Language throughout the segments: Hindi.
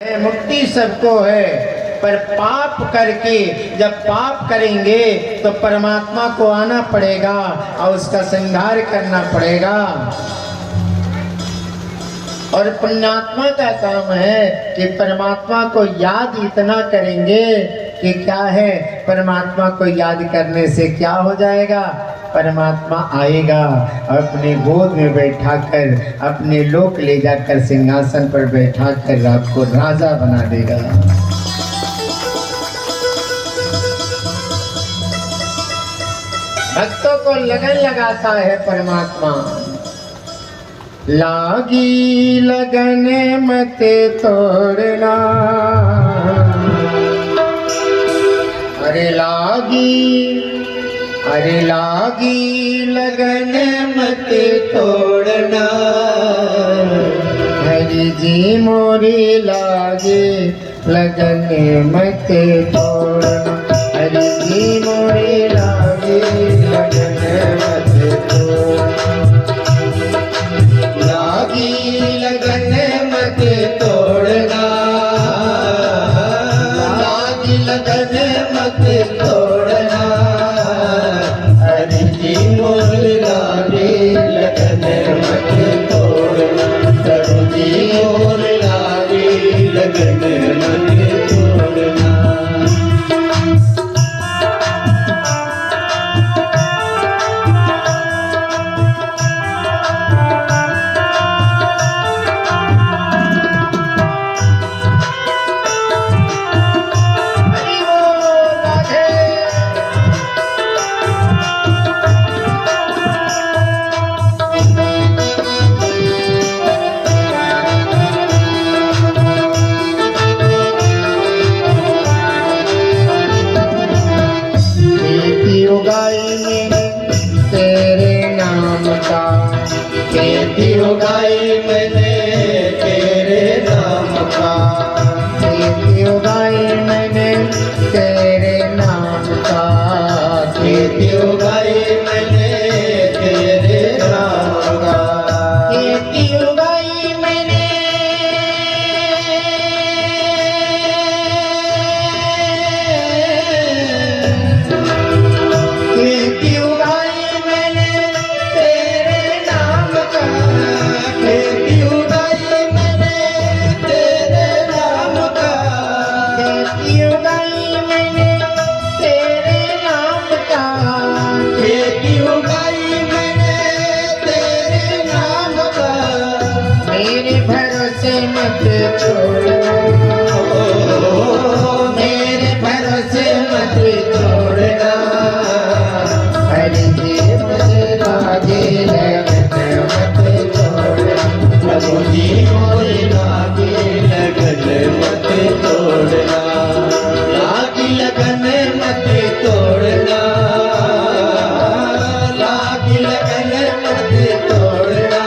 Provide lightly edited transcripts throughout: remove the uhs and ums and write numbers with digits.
मुक्ति सबको है, पर पाप करके जब पाप करेंगे तो परमात्मा को आना पड़ेगा और उसका संहार करना पड़ेगा। और पुण्यात्मा का काम है कि परमात्मा को याद इतना करेंगे कि क्या है, परमात्मा को याद करने से क्या हो जाएगा, परमात्मा आएगा और अपने गोद में बैठाकर अपने लोक ले जाकर सिंहासन पर बैठाकर आपको राजा बना देगा। भक्तों को लगन लगाता है परमात्मा। लागी लगन मत तोड़ना, अरे लागी लगन मत तोड़ना, हरि जी मोरी लागे लगन मत तोड़ना, हरि जी मोरी लागे लगन मत तोड़ना, लागी लगन मत तोड़ना, लागी लगन मत तोड़ना, हरि जी मोर लागे लगन मत तोड़ना, हरि जी मोर लागे लगन मत तोड़ना। खेती उगाई मैंने तेरे नाम का, खेती उगाई मैंने तेरे नाम का, खेती उगाई मैंने तेरे नाम का, खेती उगाई मैंने खेती उगाई मैंने तेरे नाम का, खेती उगाई मैंने तेरे नाम का, खेती उगाई मैंने तेरे नाम का, खेती उगाई मैंने तेरे नाम का, मेरे भरोसे मत छोड़ो, मेरे भरोसे मत छोड़ना, हरि जी मुझे लागे लगन मत छोड़ना, प्रभु जी मुझे लागे लगन मत तोड़ना, लागी लगन मत तोड़ना, लागी लगन मत तोड़ना,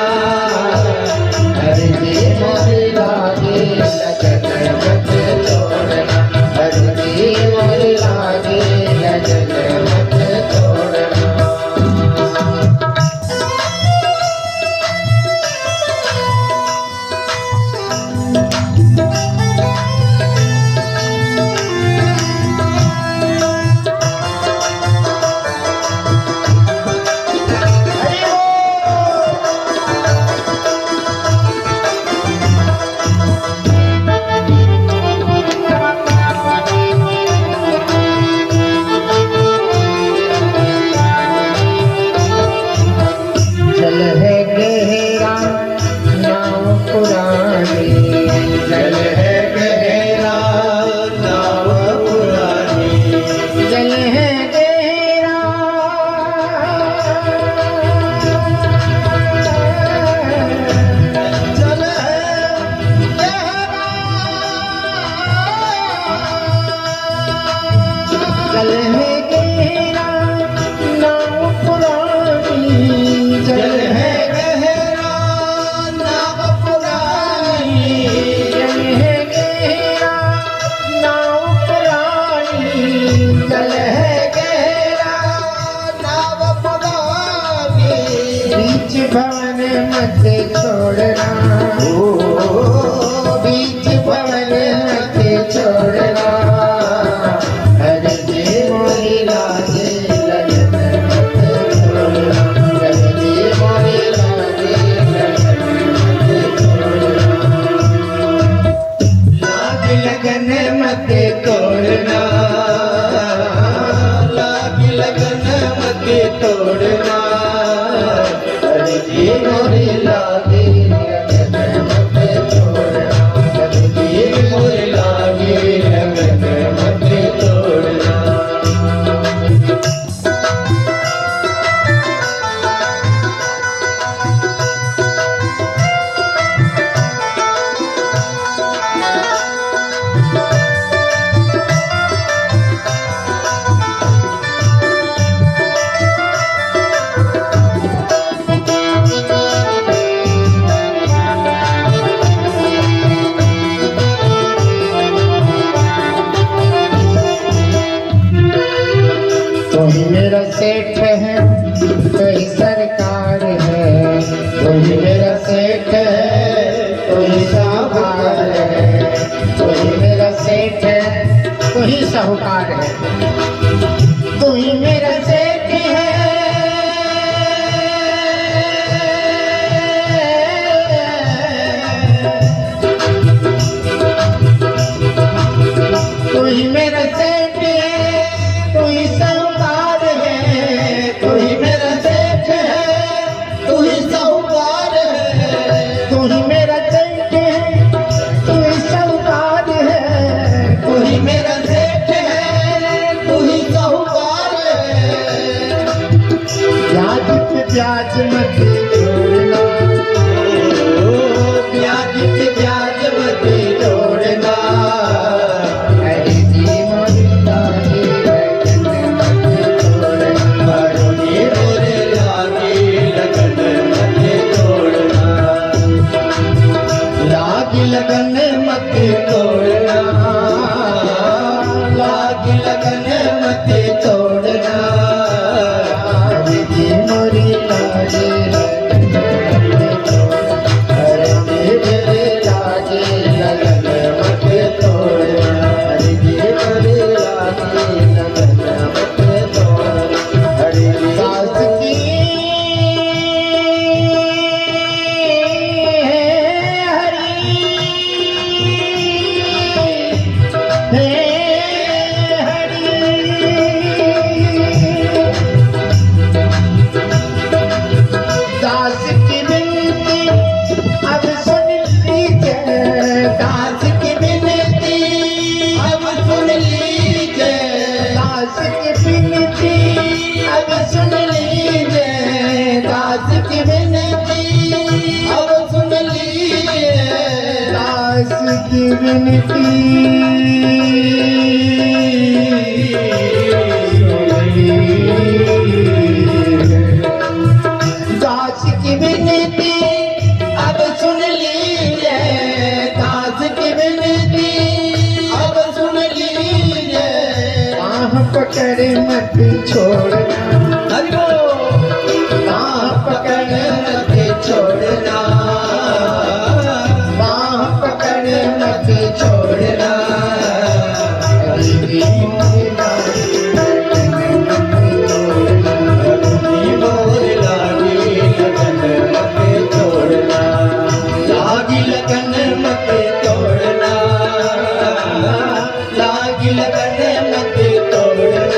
हरि जी मुझे लागे लगन मत तोड़ना, हरि जी मुझे लागे लगन मत तोड़ना। मत छोड़ना, हरि जी मोरी लागे लगन मत छोड़ना, हरि जी मोरी लागे लगन मत छोड़ना, लाग लगन मत तोड़ना, लाग लगन मत तोड़ना, हरि जी मोरी लागे लगन मत छोड़ना, हरि जी मोरी लागे लगन मत तोड़ना। तू ही मेरा सेठ है, तू ही सरकार है, तू ही मेरा सेठ है, तू ही साहूकार है, तू ही मेरा सेठ है, तू ही साहूकार है, तू ही मेरा सेठ है, तू ही मेरा सेठ है, तू ही साहूकार है, तू ही मेरा सेठ है, तू ही साहूकार है, तू ही मेरा सेठ है, तू ही साहूकार है, तू ही मेरा सेठ है, तू ही साहूकार है, ब्याज पे ब्याज मत जोड़ना, ब्याज पे ब्याज मत जोड़ना, हरि जी मोरी लागे लगन मत छोड़ना, हरि जी मोरी लागे लगन मत छोड़ना, लाग लगन मत तोड़ना, लाग लगन मत तोड़ना, हरि जी मोरी लागे लगन मत छोड़ना, हरि जी मोरी लागे लगन मत तोड़ना, हरि जी मोरी लागे लगन मत तोड़ना, हरि जी सास की हरि हे हरि, दास की विनती अब सुन लीजिए, दास की विनती अब सुन लीजिए, दास की विनती अब सुन लीजिए, दास की विनती अब सुन लीजिए, दास की विनती सुन लीजिए, दास की विनती अब सुन लीजिए, दास की विनती अब सुन लीजिए, बाह पकड़ मत छोड़ना, बाह पकड़ मत छोड़ना, बाह पकड़ मत छोड़ना, हरि जी मोरी लागे लगन मत छोड़ना, हरि जी मोरी लागे लगन मत छोड़ना, लागी लगन मत तोड़ना, लागी लगन मत तोड़ना,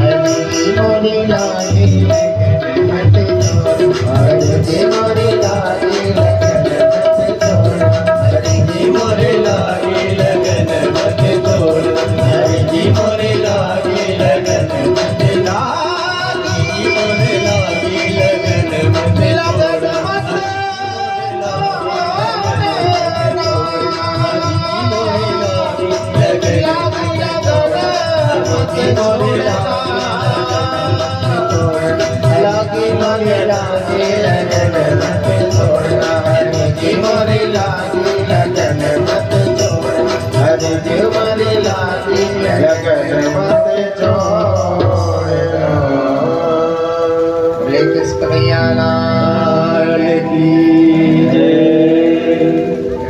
हरि जी मोरी लागे लगन मत छोड़ना, हरि जी मोरी लागे लगन मत छोड़ना, हरि जी मोरी लागे लगन मत छोड़ना, हरि जी मोरी लागे लगन मत लागी, मोरी लागे लगन मत लागी मोरी लागे लगन मत छोड़ना, हरि जी मोरी लागे लगन मत छोड़ना, हरि जी मोरी लागे लगन मत छोड़ना। बोले कृष्ण कन्हैया लाल की जय।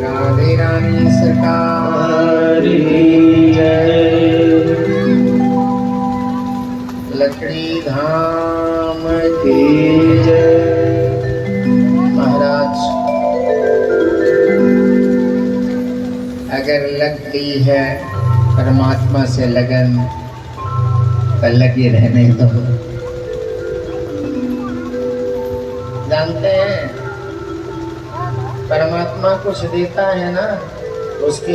राधे रानी सरकार। अगर लग गई है परमात्मा से लगन तो लगे रहने दो। जानते हैं परमात्मा कुछ देता है ना, उसके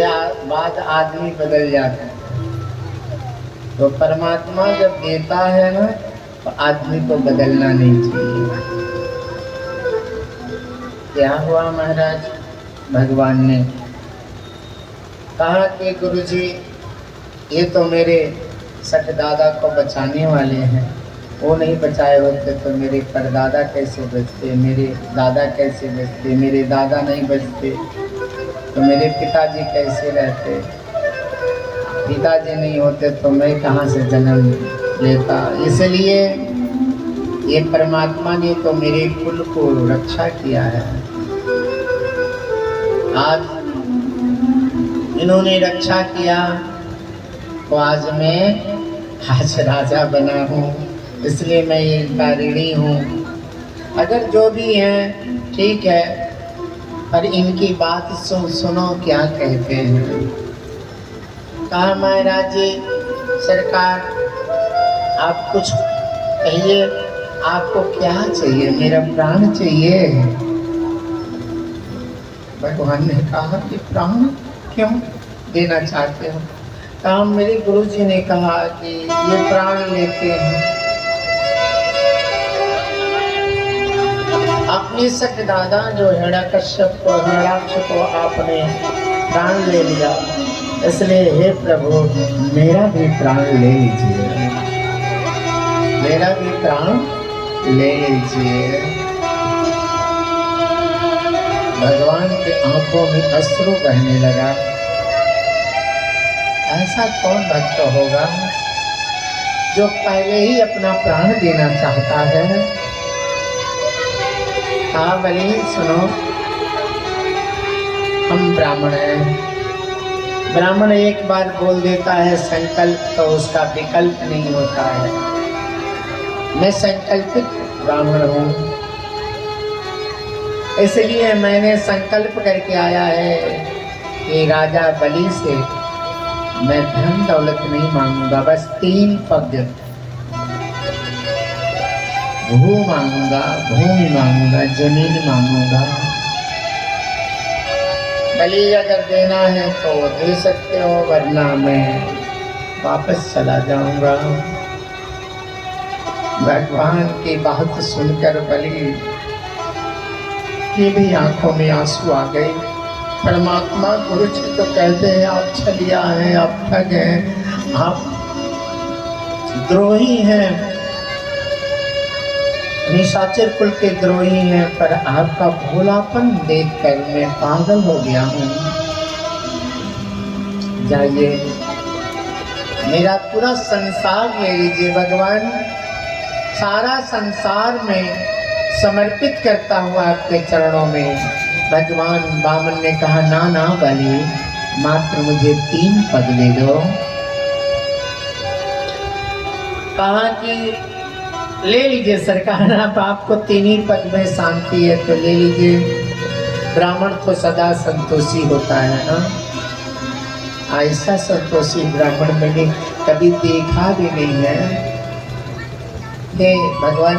बाद आदमी बदल जाता है। तो परमात्मा जब देता है ना तो आदमी को बदलना नहीं चाहिए। क्या हुआ महाराज, भगवान ने कहा कि गुरुजी ये तो मेरे सठ दादा को बचाने वाले हैं, वो नहीं बचाए होते तो मेरे परदादा कैसे बचते, मेरे दादा कैसे बचते, मेरे दादा नहीं बचते तो मेरे पिताजी कैसे रहते, पिताजी नहीं होते तो मैं कहाँ से जन्म लेता। इसलिए ये परमात्मा ने तो मेरे कुल को रक्षा किया है। आज इन्होंने रक्षा किया तो आज मैं राजा बना हूँ, इसलिए मैं इनका ऋणी हूँ। अगर जो भी है ठीक है, पर इनकी बात सुनो क्या कहते हैं। कहा महाराज जी सरकार आप कुछ कहिए, आपको क्या चाहिए? मेरा प्राण चाहिए। भगवान ने कहा कि प्राण क्यों देना चाहते हो? कहा मेरे गुरुजी ने कहा कि ये प्राण लेते हैं। अपने सख दादा जो हिरण्यकश्यप को हिरण्याक्ष को आपने प्राण ले लिया, इसलिए हे प्रभु मेरा भी प्राण ले लीजिए, मेरा भी प्राण ले लीजिए। भगवान के आंखों में अश्रु बहने लगा। ऐसा कौन भक्त होगा जो पहले ही अपना प्राण देना चाहता है? हाँ बली सुनो, हम ब्राह्मण हैं। ब्राह्मण एक बार बोल देता है संकल्प तो उसका विकल्प नहीं होता है। मैं संकल्पित ब्राह्मण हूँ, इसलिए मैंने संकल्प करके आया है कि राजा बलि से मैं धन दौलत नहीं मांगूंगा, बस 3 पग भू मांगूंगा, भूमि मांगूंगा, जमीन मांगूंगा। बलि अगर देना है तो दे सकते हो, वरना मैं वापस चला जाऊंगा। भगवान की बात सुनकर बलि की भी आंखों में आंसू आ गए। परमात्मा गुरु जी तो कहते हैं आप छलिया हैं, आप ठग हैं, आप द्रोही हैं, निशाचर कुल के द्रोही हैं, पर आपका भोलापन देखकर मैं पागल हो गया हूँ। जाइए मेरा पूरा संसार ले लीजिए भगवान, सारा संसार में समर्पित करता हूँ आपके चरणों में। भगवान वामन ने कहा ना ना बलि, मात्र मुझे 3 पग दे दो। कहा कि ले लीजिए सरकार, आप आपको 3 ही पग में शांति है तो ले लीजिए। ब्राह्मण तो सदा संतोषी होता है ना, ऐसा संतोषी ब्राह्मण मैंने कभी देखा भी नहीं है। हे भगवान,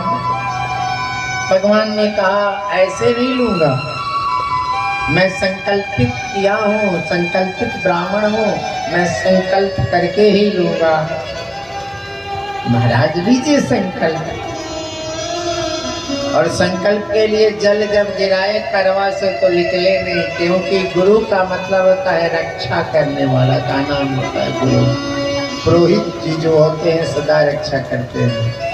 भगवान ने कहा ऐसे नहीं लूंगा, मैं संकल्पित किया हूँ, संकल्पित ब्राह्मण हूँ, मैं संकल्प करके ही लूंगा। महाराज लीजिए संकल्प। और संकल्प के लिए जल जब गिराए करवा से तो निकले नहीं, क्योंकि गुरु का मतलब होता है रक्षा करने वाला, का नाम होता है गुरु। पुरोहित जी जो होते हैं सदा रक्षा करते हैं।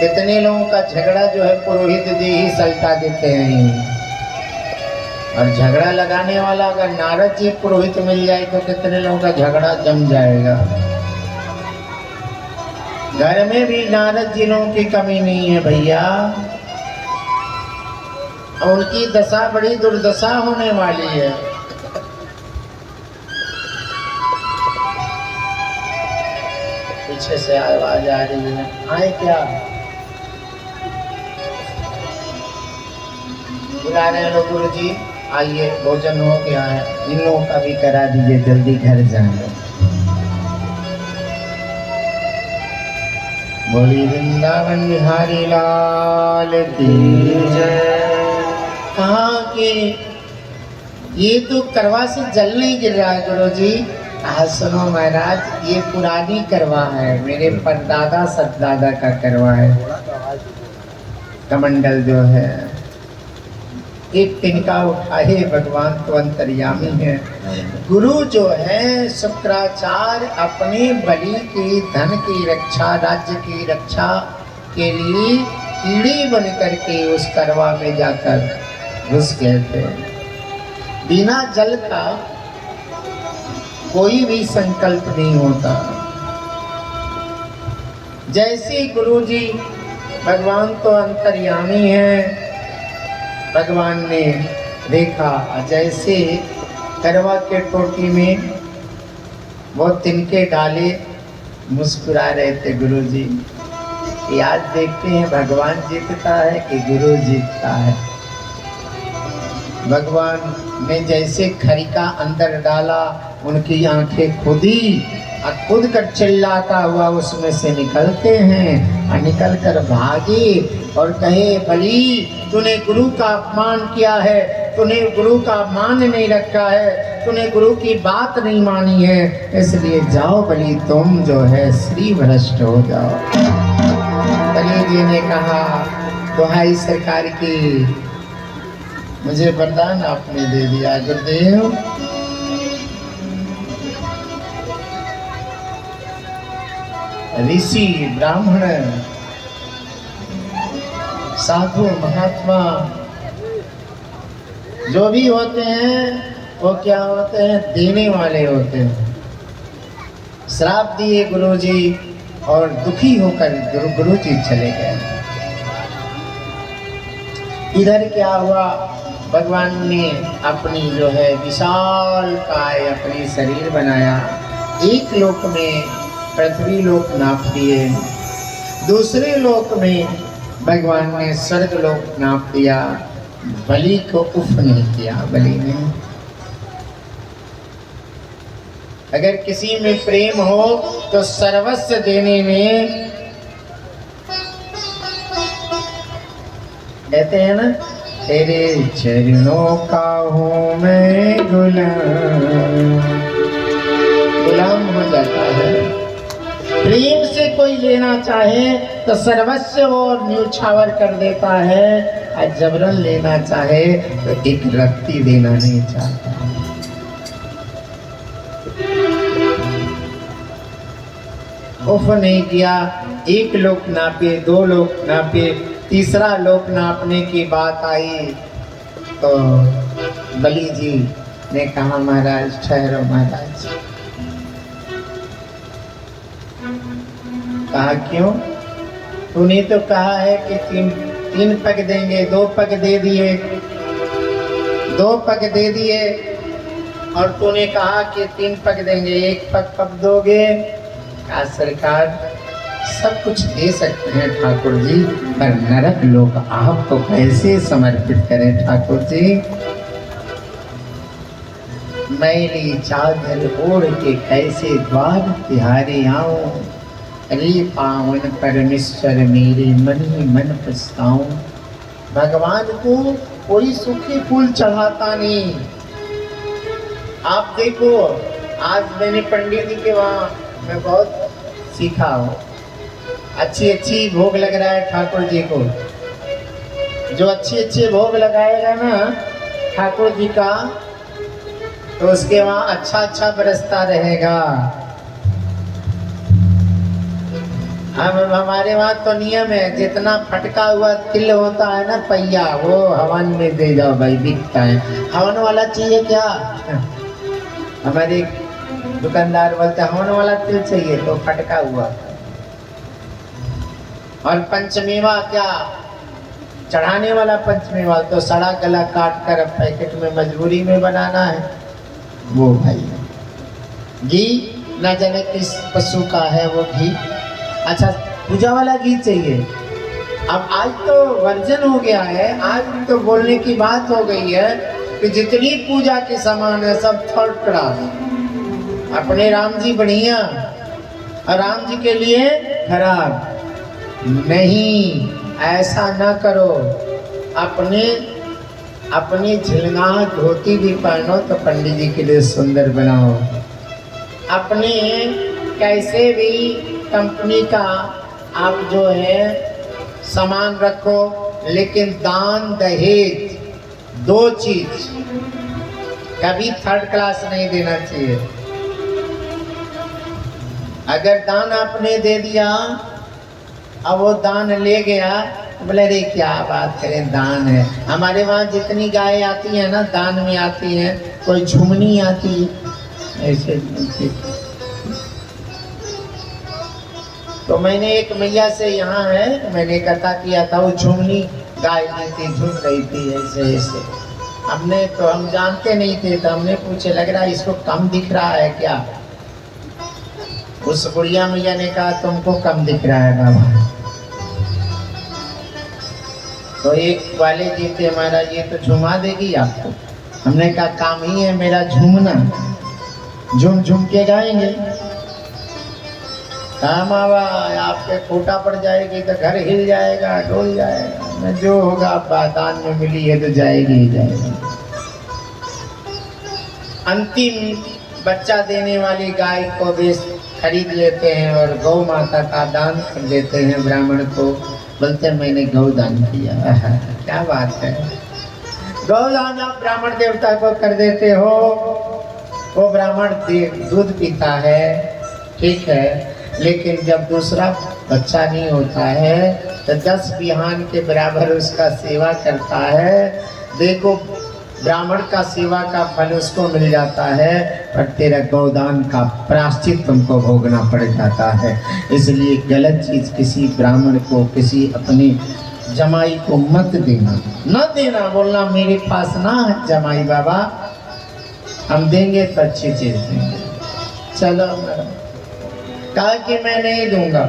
कितने लोगों का झगड़ा जो है पुरोहित जी ही सलटा देते हैं। और झगड़ा लगाने वाला अगर नारद जी पुरोहित मिल जाए तो कितने लोगों का झगड़ा जम जाएगा। घर में भी नारद जी लोगों की कमी नहीं है भैया, उनकी दशा बड़ी दुर्दशा होने वाली है। पीछे से आवाज आ रही है, आए क्या? बुला रहे हैं लोग गुरु जी। आइए भोजन हो गया है, इन लोगों का भी करा दीजिए, जल्दी घर जाएंगे। बोली वृंदावन बिहारी लाल की जय। कहा कि ये तो करवा से जल नहीं गिर रहा है गुरु जी। सुनो महाराज, ये पुरानी करवा है, मेरे परदादा सतदादा का करवा है। कमंडल जो है एक तिनका उठाए, भगवान तो अंतर्यामी है। गुरु जो है शुक्राचार्य अपने बलि की धन की रक्षा, राज्य की रक्षा के लिए कीड़ी बन करके उस करवा में जाकर घुस गए थे। बिना जल का कोई भी संकल्प नहीं होता। जैसे गुरु जी, भगवान तो अंतर्यामी है, भगवान ने देखा जैसे करवा के टोटी में वो तिनके डाले, मुस्कुरा रहे थे गुरु जी। आज देखते हैं भगवान जीतता है कि गुरु जीतता है। भगवान ने जैसे खरिका अंदर डाला, उनकी आंखें खुदी और खुद कर चिल्लाता हुआ उसमें से निकलते हैं और निकल कर भागे और कहे, बलि तूने गुरु का अपमान किया है, तूने गुरु का मान नहीं रखा है, तूने गुरु की बात नहीं मानी है, इसलिए जाओ बलि, तुम जो है श्री भ्रष्ट हो जाओ। बलि जी ने कहा, दुहाई सरकार की, मुझे वरदान आपने दे दिया गुरुदेव। ऋषि, ब्राह्मण, साधु, महात्मा जो भी होते हैं वो क्या होते हैं? देने वाले होते हैं। श्राप दिए गुरुजी और दुखी होकर गुरुजी चले गए। इधर क्या हुआ? भगवान ने अपनी जो है विशाल काय अपनी शरीर बनाया। एक लोक में पृथ्वी लोक नाप दिए, दूसरे लोक में भगवान ने स्वर्ग लोक नाप दिया। बलि को उफ नहीं किया। बलि ने, अगर किसी में प्रेम हो तो सर्वस्व देने में, कहते हैं ना, तेरे चरणों का हूँ मैं गुलाम हो जाता है। प्रेम से कोई लेना चाहे तो सर्वस्व और न्यूछावर कर देता है, और जबरन लेना चाहे तो एक रत्ती देना नहीं चाहता। उफ नहीं किया। एक लोक नापे, दो लोक नापे, तीसरा लोक नापने की बात आई तो बलि जी ने कहा, महाराज ठहरो। महाराज कहा, क्यों? तूने तो कहा है कि तीन पग देंगे, 2 पग दे दिए, 2 पग दे दिए, और तूने कहा कि 3 पग देंगे, 1 पग कब दोगे? कहा, सरकार सब कुछ दे सकते हैं ठाकुर जी, पर नरक लोक आपको कैसे समर्पित करें ठाकुर जी? मैली चादर ओढ़ के कैसे द्वार तिहारे आऊं, अरे पावन परमेश्वर मेरे मन ही मन पछताऊं। भगवान को कोई सूखे फूल चढ़ाता नहीं। आप देखो, आज मैंने पंडित जी के वहाँ मैं बहुत सीखा हूँ। अच्छी भोग लग रहा है ठाकुर जी को। जो अच्छे भोग लगाएगा ना ठाकुर जी का, तो उसके वहाँ अच्छा बरसता रहेगा। हम हमारे वहाँ तो नियम है, जितना फटका हुआ तिल होता है ना पहिया, वो हवन में दे जाओ भाई, बिकता है। हवन वाला चाहिए क्या? हमारे दुकानदार बोलते हैं हवन वाला तिल चाहिए, तो फटका हुआ। और पंचमेवा क्या? चढ़ाने वाला पंचमेवा, तो सड़ा गला काट कर पैकेट में मजबूरी में बनाना है वो भाई। घी न जाने किस पशु का है वो घी, अच्छा पूजा वाला घी चाहिए। अब आज तो वर्जन हो गया है, आज तो बोलने की बात हो गई है, कि जितनी पूजा के सामान है सब थर्ड क्लास, अपने राम जी बढ़िया और राम जी के लिए खराब। नहीं, ऐसा ना करो। अपनी झिलना धोती भी पहनो तो पंडित जी के लिए सुंदर बनाओ। अपने कैसे भी कंपनी का आप जो है सामान रखो, लेकिन दान दहेज दो चीज कभी थर्ड क्लास नहीं देना चाहिए। अगर दान आपने दे दिया, अब वो दान ले गया, बोले रे क्या बात करें, दान है। हमारे वहाँ जितनी गाय आती है ना दान में आती है, कोई झुमनी आती है ऐसे। तो मैंने एक मैया से यहाँ है, मैंने कथा किया था, वो झुमनी गाय थी, झूम रही थी ऐसे ऐसे। हमने तो हम जानते नहीं थे, तो हमने पूछे, लग रहा है इसको कम दिख रहा है क्या? उस बुढ़िया मैया ने कहा तुमको कम दिख रहा है बाबा। तो एक वाले जी थे, महाराज ये तो झुमा देगी आपको। हमने कहा काम ही है मेरा झूमना, झूम झूम के गाएंगे। काम आवा आपके खोटा पड़ जाएगी तो घर हिल जाएगा, डोल जाएगा। मैं जो होगा आप दान में मिली है तो जाएगी ही जाएगी। अंतिम बच्चा देने वाली गाय को भी खरीद लेते हैं और गौ माता का दान कर देते हैं ब्राह्मण को। बोलते मैंने गौ दान किया। क्या बात है, गौ दान आप ब्राह्मण देवता को कर देते हो। वो ब्राह्मण दूध पीता है, ठीक है, लेकिन जब दूसरा बच्चा नहीं होता है तो 10 बिहान के बराबर उसका सेवा करता है। देखो ब्राह्मण का सेवा का फल उसको मिल जाता है, पर तेरा गौदान का प्रायश्चित तुमको भोगना पड़ जाता है। इसलिए गलत चीज किसी ब्राह्मण को, किसी अपने जमाई को मत देना, न देना। बोलना मेरे पास ना है जमाई बाबा, हम देंगे तो अच्छी चीज देंगे। चलो कहा कि मैं नहीं दूंगा,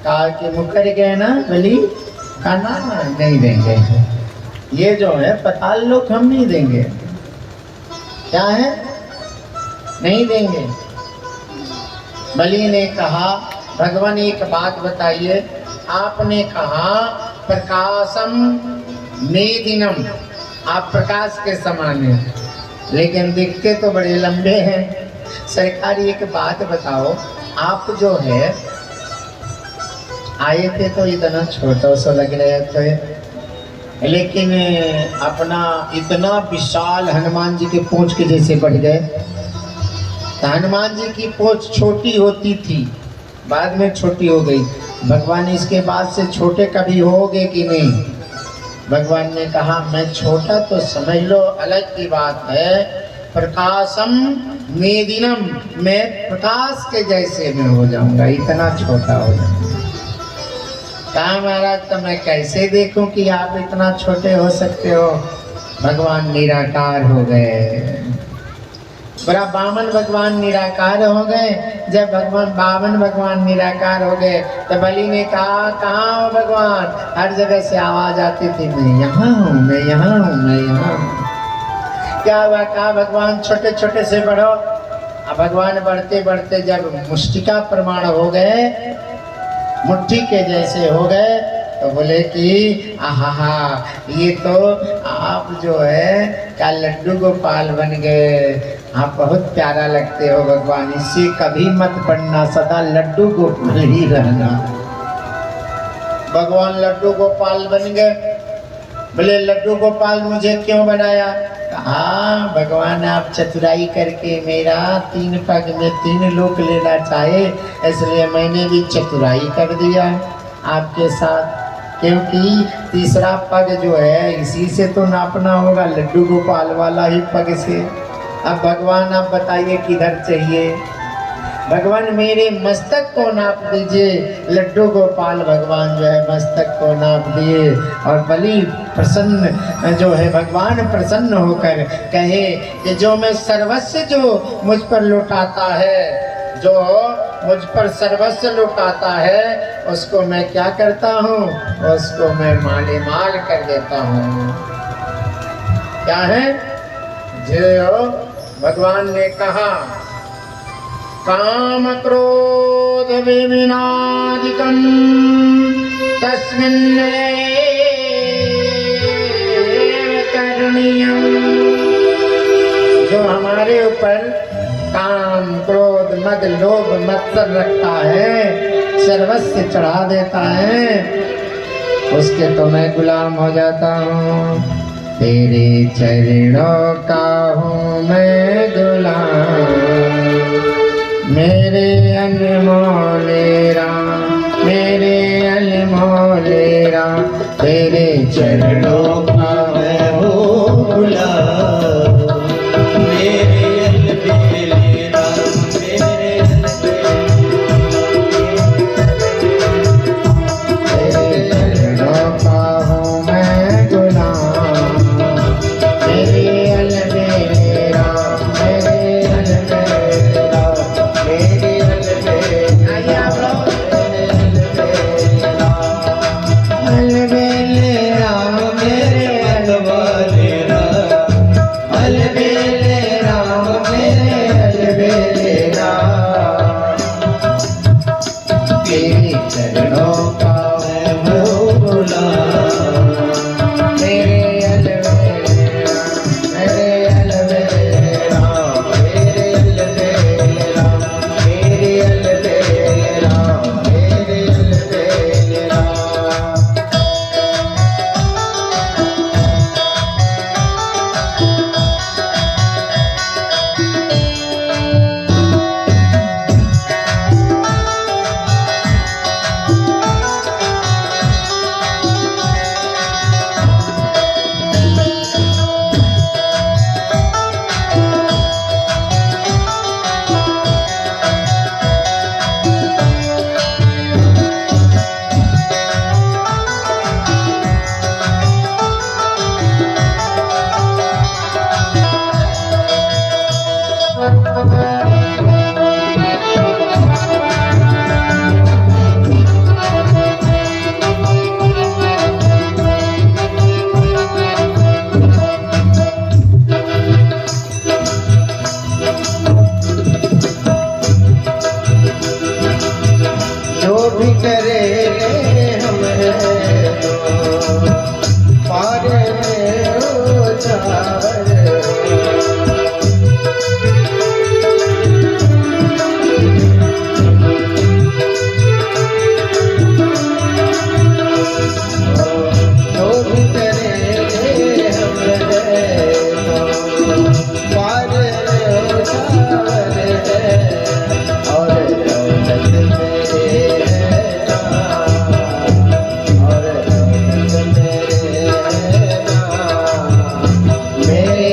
कहा कि मुकर गए ना बलि, कहा ना नहीं देंगे। ये जो है पताल लोग हम नहीं देंगे। क्या है? नहीं देंगे। बलि ने कहा भगवान एक बात बताइए, आपने कहा प्रकाशम मेदिनम, आप प्रकाश के समान हैं, लेकिन दिखते तो बड़े लंबे हैं। सरकार एक बात बताओ, आप जो है आए थे तो इतना छोटा सा लग रहे थे, लेकिन अपना इतना विशाल हनुमान जी के पूंछ के जैसे बढ़ गए। तो हनुमान जी की पूंछ छोटी होती थी, बाद में छोटी हो गई। भगवान इसके बाद से छोटे कभी होगे कि नहीं? भगवान ने कहा मैं छोटा तो समझ लो अलग की बात है, प्रकाशम मेदिनम, मैं प्रकाश के जैसे मैं हो जाऊंगा, इतना छोटा हो जाऊंगा। कहा महाराज तो मैं कैसे देखूं कि आप इतना छोटे हो सकते हो? भगवान निराकार हो गए। बड़ा बामन भगवान निराकार हो गए। जब बामन भगवान निराकार हो गए तो बलि ने कहा कहाँ हो भगवान? हर जगह से आवाज आती थी मैं यहाँ हूँ, मैं यहाँ हूँ, मैं यहाँ हूँ। क्या हुआ? कहा भगवान छोटे छोटे से बढ़ो। अब भगवान बढ़ते बढ़ते जब मुष्टिका प्रमाण हो गए, मुट्ठी के जैसे हो गए, तो बोले कि आहा ये तो आप जो है क्या लड्डू गोपाल बन गए, आप बहुत प्यारा लगते हो भगवान, इससे कभी मत बढ़ना, सदा लड्डू गोपाल ही रहना। भगवान लड्डू गोपाल बन गए। बोले लड्डू गोपाल मुझे क्यों बनाया? हाँ भगवान आप चतुराई करके मेरा 3 पग में 3 लोक लेना चाहे, इसलिए मैंने भी चतुराई कर दिया आपके साथ, क्योंकि तीसरा पग जो है इसी से तो नापना होगा, लड्डू गोपाल वाला ही पग से। अब भगवान आप बताइए किधर चाहिए? भगवान मेरे मस्तक को नाप दीजिए। लड्डू गोपाल भगवान जो है मस्तक को नाप दिए, और बलि प्रसन्न जो है भगवान प्रसन्न होकर कहे कि जो मैं सर्वस्व जो मुझ पर लुटाता है, जो मुझ पर सर्वस्व लुटाता है, उसको मैं क्या करता हूँ? उसको मैं माले माल कर देता हूँ। क्या है? जो भगवान ने कहा काम क्रोध विविनादिकं तस्मिन्नेव करणीयम्। जो हमारे ऊपर काम क्रोध मद लोभ मत्सर रखता है, सर्वस्व चढ़ा देता है, उसके तो मैं गुलाम हो जाता हूँ। तेरे चरणों का हूँ मैं गुलाम, मेरे अनमोल राम, मेरे अनमोल राम, तेरे चरणों का मैं हूँ गुलाम, मेरे अलबेले राम, मेरे चरणों का हूँ मैं गुलाम, मेरे अलबेले राम, मेरे अलबेले राम, मेरे अलबेले राम, मेरे अलबेले राम, अलबेले राम, मेरे अलबेले राम, तेरे चरणों का मैं हूँ गुलाम, मेरे अलबेले राम, मेरे अलबेले राम, मेरे अलबेले राम, मेरे अलबेले राम, मेरे अलबेले राम। जो भी करे हम पार हो जावर जो भी करे हम पार हो जावर और दौलत मेरे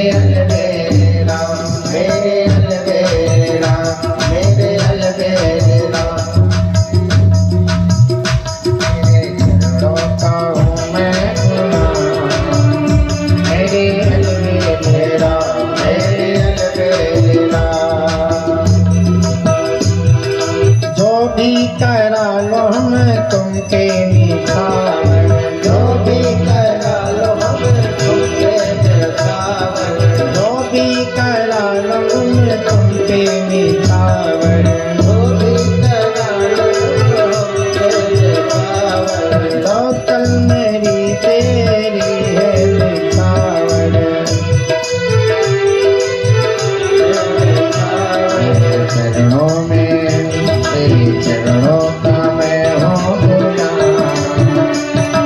करा लो हम तुमके निछावर, जो भी करा लो हम तुमके निछावर, जो भी करा लो हम तुमके निछावर, जो भी करा लो तुमके निछावर, दौलत मेरी तेरी है निछावर, चरणों में तेरे चरणों का मैं हूँ गुलाम,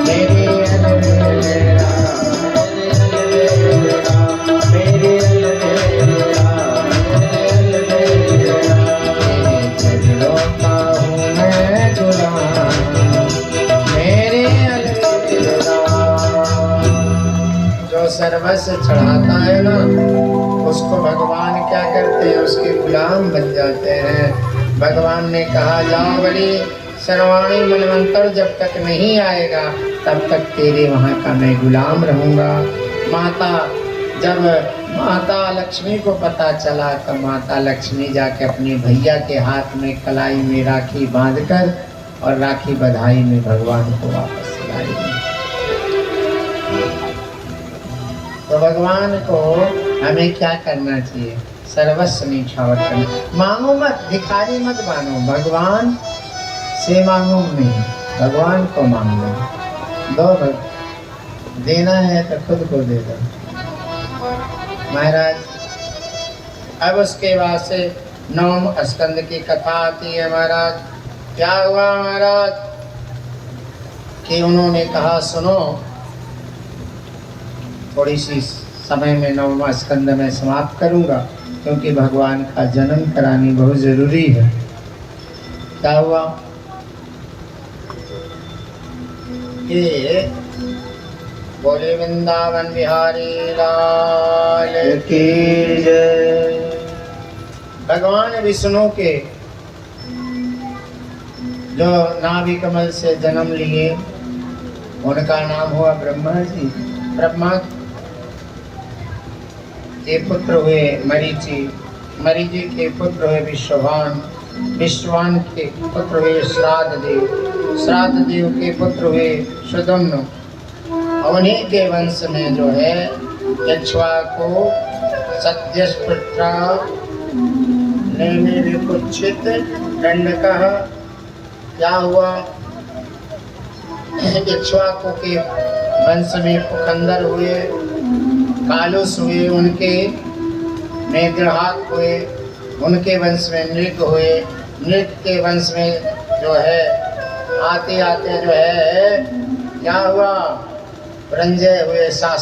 मेरे अलबेले राम, मेरे अलबेले राम, मेरे अलबेले राम, मेरे अलबेले राम, तेरे चरणों का हूँ मैं गुलाम, मेरे अलबेले राम। जो सर्वस्व चढ़ाता है ना, उसको भगवान क्या करते हैं, उसके गुलाम बन जाते हैं। भगवान ने कहा जाओ बड़ी सर्वाणी मनवंतर जब तक नहीं आएगा तब तक तेरे वहाँ का मैं गुलाम रहूँगा। जब माता लक्ष्मी को पता चला तो माता लक्ष्मी जाके अपने भैया के हाथ में कलाई में राखी बांधकर और राखी बधाई में भगवान को वापस लाई। तो भगवान को हमें क्या करना चाहिए? सर्वस्व निछावर करना। मांगो मत, भिखारी मत मानो, भगवान से मांगो नहीं, भगवान को मांग लो। दो भग देना है तो खुद को दे दो महाराज। अब उसके बाद से 9 स्कंद की कथा आती है महाराज। क्या हुआ महाराज कि उन्होंने कहा सुनो, थोड़ी सी समय में 9वां स्कंद में समाप्त करूंगा, क्योंकि भगवान का जन्म करानी बहुत जरूरी है। क्या हुआ कि बोले वृंदावन बिहारी लाल की जय। भगवान विष्णु के जो नाभि कमल से जन्म लिए उनका नाम हुआ ब्रह्मा जी। ब्रह्मा के पुत्र हुए मरीचि, मरीचि के पुत्र हुए विश्ववान, विश्ववान के पुत्र हुए श्राद्ध देव, श्राद्ध देव के पुत्र हुए सुदम्न। उन्हीं के वंश में जो है इक्ष्वाकु, सत्यष्पृत्रा, नेमि, विकुक्षित, दंडकः। क्या हुआ? इक्ष्वाकु के वंश में पुखंदर हुए, कालुस हुए, उनके मेघ्रहाक हुए, उनके वंश में नृग हुए, नृग के वंश में जो है आते आते जो है क्या हुआ? रंजय हुए,